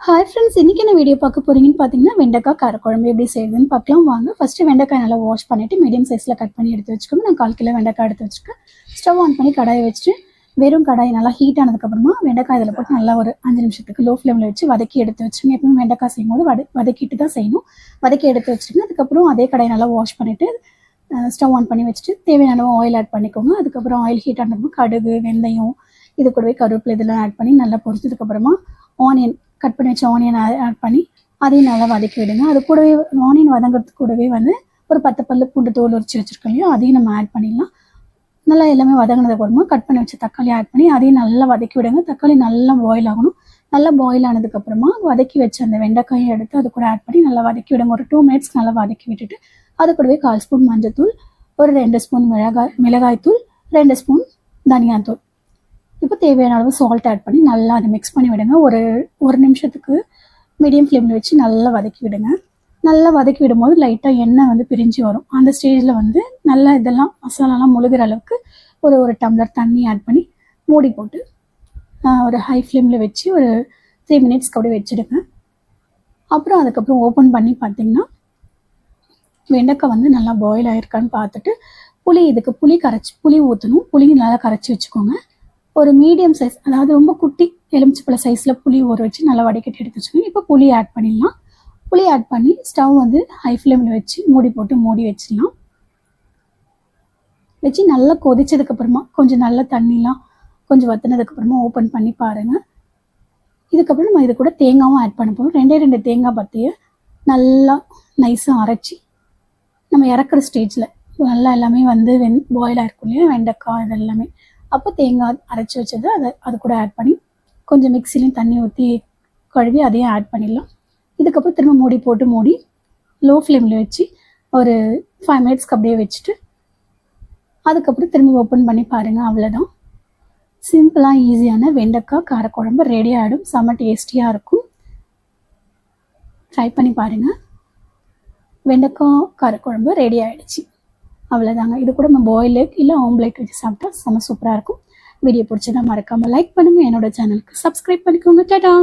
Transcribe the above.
Hi friends, இன்றைக்கி என்ன video பார்க்க போகிறீங்கன்னு பார்த்தீங்கன்னா வெண்டைக்காய் காரக்குழம்பு எப்படி செய்யுதுன்னு பார்க்கலாம் வாங்க. ஃபஸ்ட்டு வெண்டைக்காய் நல்லா வாஷ் பண்ணிவிட்டு மீடியம் சைஸில் கட் பண்ணி எடுத்து வச்சுக்கோங்க. நான் 1/4 கிலோ வெண்டைக்காய் எடுத்து வச்சுருக்கேன். ஸ்டவ் ஆன் பண்ணி கடாயை வச்சுட்டு வெறும் கடாய் நல்லா ஹீட் ஆனதுக்கப்புறமா வெண்டைக்காய் இதில் போட்டு நல்லா ஒரு 5 நிமிஷத்துக்கு லோ ஃப்ளேமில் வச்சு வதக்கி எடுத்து வச்சுருங்க. எப்பவுமே வெண்டைக்காய் செய்யும்போது வதக்கிட்டு தான் செய்யணும். வதக்கி எடுத்து வச்சுருங்க. அதுக்கப்புறம் அதே கடாயை நல்லா வாஷ் பண்ணிவிட்டு ஸ்டவ் ஆன் பண்ணி வச்சுட்டு தேவையான ஆயில் ஆட் பண்ணிக்கோங்க. அதுக்கப்புறம் ஆயில் ஹீட் ஆனதுக்கப்புறம் கடுகு, வெந்தயம், இது கூடவே கருவேப்பிலை இதெல்லாம் ஆட் பண்ணி நல்லா பொரிச்சதுக்கப்புறமா ஆனியன் கட் பண்ணி வச்ச ஆனியன் ஆட் பண்ணி அதையும் நல்லா வதக்கி விடுங்க. அது கூடவே ஆனியன் வதங்கிறதுக்கு கூடவே வந்து ஒரு 10 பல்லு பூண்டு தோல் உரிச்சு வச்சுருக்கோம் இல்லையா, அதையும் நம்ம ஆட் பண்ணிடலாம். நல்லா எல்லாமே வதங்கினதுக்கப்புறமா கட் பண்ணி வச்ச தக்காளி ஆட் பண்ணி அதையும் நல்லா வதக்கி விடுங்க. தக்காளி நல்லா பாயில் ஆகணும். நல்லா பாயில் ஆனதுக்கப்புறமா வதக்கி வச்ச அந்த வெண்டைக்காயை எடுத்து அது கூட ஆட் பண்ணி நல்லா வதக்கி விடுங்க. ஒரு 2 மினிட்ஸ் நல்லா வதக்கி விட்டுட்டு அது கூடவே 1/4 ஸ்பூன் மஞ்சள்தூள், ஒரு 2 ஸ்பூன் மிளகாய்த்தூள், 2 ஸ்பூன் தனியாத்தூள், இப்போ தேவையான அளவு சால்ட் ஆட் பண்ணி நல்லா அதை மிக்ஸ் பண்ணி விடுங்க. ஒரு நிமிஷத்துக்கு மீடியம் ஃப்ளேமில் வச்சு நல்லா வதக்கி விடுங்க. நல்லா வதக்கி விடும்போது லைட்டாக எண்ணெய் வந்து பிரிஞ்சு வரும். அந்த ஸ்டேஜில் வந்து நல்லா இதெல்லாம் மசாலாலாம் முழுகிற அளவுக்கு ஒரு டம்ளர் தண்ணி ஆட் பண்ணி மூடி போட்டு ஒரு ஹை ஃப்ளேமில் வச்சு ஒரு 3 மினிட்ஸ்க்கு அப்படியே வச்சுடுங்க. அப்புறம் அதுக்கப்புறம் ஓப்பன் பண்ணி பார்த்தீங்கன்னா வெண்டைக்காய் வந்து நல்லா பாயில் ஆகிருக்கான்னு பார்த்துட்டு புளி ஊற்றணும். புளி நல்லா கரைச்சி வச்சுக்கோங்க. ஒரு மீடியம் சைஸ், அதாவது ரொம்ப குட்டி எலுமிச்சப்பழ சைஸில் புளி ஊற வச்சு நல்லா வடிகட்டி எடுத்து வச்சுக்கோங்க. இப்போ புளி ஆட் பண்ணிடலாம். புளி ஆட் பண்ணி ஸ்டவ் வந்து ஹை ஃப்ளேமில் வச்சு மூடி போட்டு மூடி வச்சிடலாம். வச்சு நல்லா கொதிச்சதுக்கப்புறமா கொஞ்சம் நல்லா தண்ணிலாம் கொஞ்சம் வற்றினதுக்கப்புறமா ஓப்பன் பண்ணி பாருங்கள். இதுக்கப்புறம் நம்ம இது கூட தேங்காயும் ஆட் பண்ண போகிறோம். 2 தேங்காய் பற்றிய நல்லா நைஸாக அரைச்சி நம்ம இறக்குற ஸ்டேஜில் நல்லா எல்லாமே வந்து பாயிலாக இருக்கும் இல்லையா வெண்டைக்காய் இது எல்லாமே, அப்போ தேங்காய் அரைச்சி வச்சது அது கூட ஆட் பண்ணி கொஞ்சம் மிக்சிலையும் தண்ணி ஊற்றி கழுவி அதையும் ஆட் பண்ணிடலாம். இதுக்கப்புறம் திரும்ப மூடி லோ ஃப்ளேமில் வச்சு ஒரு 5 மினிட்ஸ்க்கு அப்படியே வச்சுட்டு அதுக்கப்புறம் திரும்ப ஓப்பன் பண்ணி பாருங்கள். அவ்வளோதான், சிம்பிளாக ஈஸியான வெண்டைக்காய் காரக்குழம்பு ரெடி ஆகிடும். செம்ம டேஸ்டியாக இருக்கும். ட்ரை பண்ணி பாருங்கள். வெண்டைக்காய் காரக்குழம்பு ரெடி ஆகிடுச்சு. அவ்வளோதாங்க. இது கூட நம்ம பாயில் இல்லை ஆம்லேட் வச்சு சாப்பிட்டா செம்ம சூப்பராக இருக்கும். வீடியோ பிடிச்சதா மறக்காமல் லைக் பண்ணுங்கள். என்னோட சேனலுக்கு சப்ஸ்கிரைப் பண்ணிக்கோங்க. டாடா.